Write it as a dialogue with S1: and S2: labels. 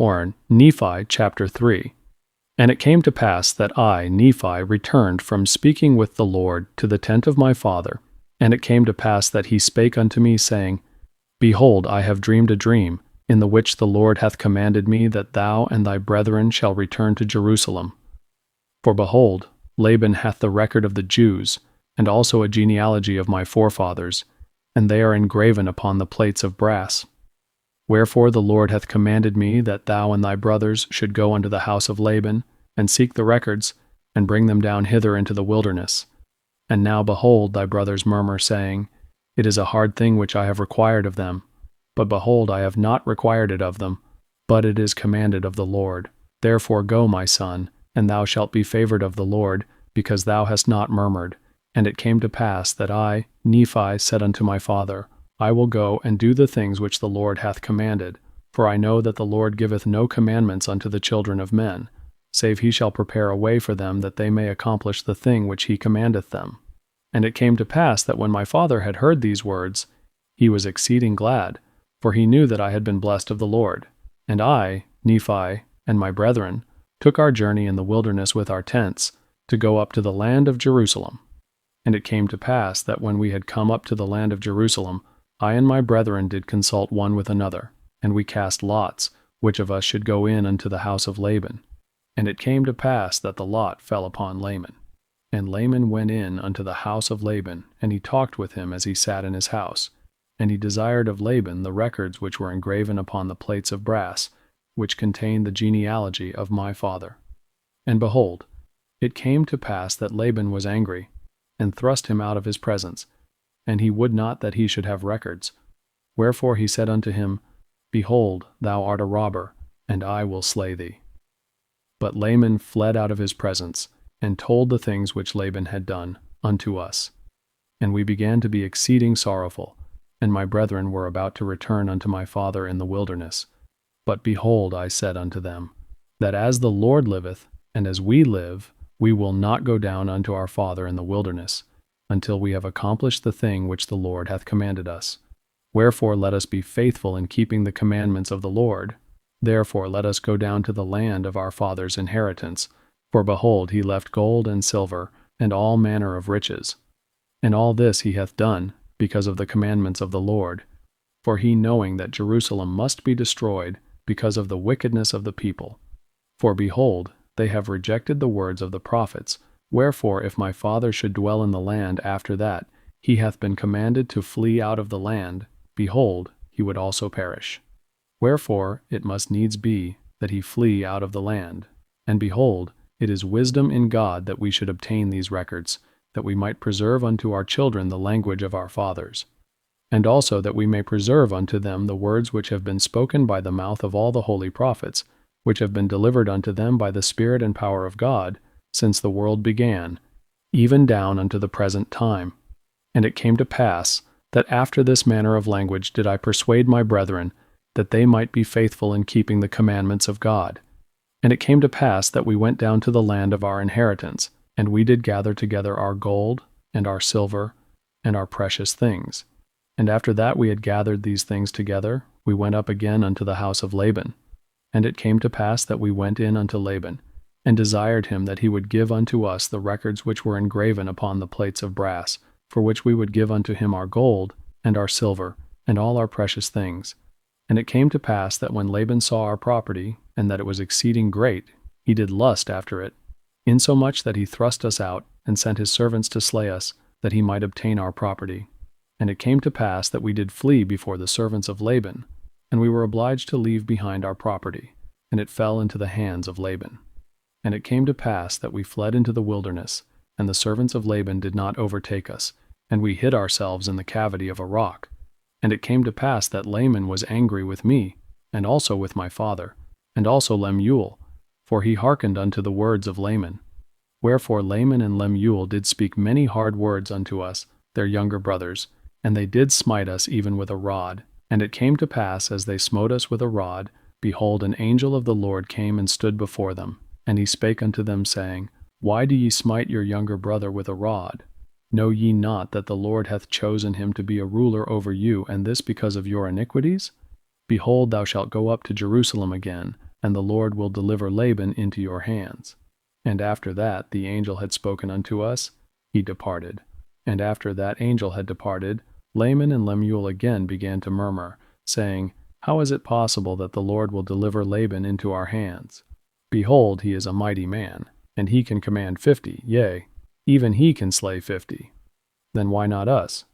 S1: or Nephi chapter 3. And it came to pass that I, Nephi, returned from speaking with the Lord to the tent of my father. And it came to pass that he spake unto me, saying, Behold, I have dreamed a dream, in the which the Lord hath commanded me that thou and thy brethren shall return to Jerusalem. For behold, Laban hath the record of the Jews, and also a genealogy of my forefathers, and they are engraven upon the plates of brass. Wherefore the Lord hath commanded me that thou and thy brothers should go unto the house of Laban, and seek the records, and bring them down hither into the wilderness. And now behold, thy brothers murmur, saying, It is a hard thing which I have required of them. But behold, I have not required it of them, but it is commanded of the Lord. Therefore go, my son, and thou shalt be favored of the Lord, because thou hast not murmured. And it came to pass that I, Nephi, said unto my father, I will go and do the things which the Lord hath commanded, for I know that the Lord giveth no commandments unto the children of men, save he shall prepare a way for them that they may accomplish the thing which he commandeth them. And it came to pass that when my father had heard these words, he was exceeding glad, for he knew that I had been blessed of the Lord. And I, Nephi, and my brethren, took our journey in the wilderness with our tents, to go up to the land of Jerusalem. And it came to pass that when we had come up to the land of Jerusalem, I and my brethren did consult one with another, and we cast lots, which of us should go in unto the house of Laban. And it came to pass that the lot fell upon Laban. And Laban went in unto the house of Laban, and he talked with him as he sat in his house. And he desired of Laban the records which were engraven upon the plates of brass, which contained the genealogy of my father. And behold, it came to pass that Laban was angry, and thrust him out of his presence, and he would not that he should have records. Wherefore he said unto him, Behold, thou art a robber, and I will slay thee. But Laban fled out of his presence, and told the things which Laban had done unto us. And we began to be exceeding sorrowful, and my brethren were about to return unto my father in the wilderness. But behold, I said unto them, that as the Lord liveth, and as we live, we will not go down unto our father in the wilderness, until we have accomplished the thing which the Lord hath commanded us. Wherefore let us be faithful in keeping the commandments of the Lord. Therefore let us go down to the land of our father's inheritance. For behold, he left gold and silver, and all manner of riches. And all this he hath done, because of the commandments of the Lord. For he knowing that Jerusalem must be destroyed, because of the wickedness of the people. For behold, they have rejected the words of the prophets. Wherefore, if my father should dwell in the land after that he hath been commanded to flee out of the land, behold, he would also perish. Wherefore, it must needs be that he flee out of the land. And behold, it is wisdom in God that we should obtain these records, that we might preserve unto our children the language of our fathers. And also that we may preserve unto them the words which have been spoken by the mouth of all the holy prophets, which have been delivered unto them by the Spirit and power of God, since the world began, even down unto the present time. And it came to pass, that after this manner of language did I persuade my brethren, that they might be faithful in keeping the commandments of God. And it came to pass that we went down to the land of our inheritance, and we did gather together our gold, and our silver, and our precious things. And after that we had gathered these things together, we went up again unto the house of Laban. And it came to pass that we went in unto Laban, and desired him that he would give unto us the records which were engraven upon the plates of brass, for which we would give unto him our gold, and our silver, and all our precious things. And it came to pass that when Laban saw our property, and that it was exceeding great, he did lust after it, insomuch that he thrust us out, and sent his servants to slay us, that he might obtain our property. And it came to pass that we did flee before the servants of Laban, and we were obliged to leave behind our property, and it fell into the hands of Laban. And it came to pass that we fled into the wilderness, and the servants of Laban did not overtake us, and we hid ourselves in the cavity of a rock. And it came to pass that Laban was angry with me, and also with my father, and also Lemuel, for he hearkened unto the words of Laban. Wherefore Laban and Lemuel did speak many hard words unto us, their younger brothers, and they did smite us even with a rod. And it came to pass, as they smote us with a rod, behold, an angel of the Lord came and stood before them. And he spake unto them, saying, Why do ye smite your younger brother with a rod? Know ye not that the Lord hath chosen him to be a ruler over you, and this because of your iniquities? Behold, thou shalt go up to Jerusalem again, and the Lord will deliver Laban into your hands. And after that the angel had spoken unto us, he departed. And after that angel had departed, Laman and Lemuel again began to murmur, saying, How is it possible that the Lord will deliver Laban into our hands? Behold, he is a mighty man, and he can command 50, yea, even he can slay 50. Then why not us?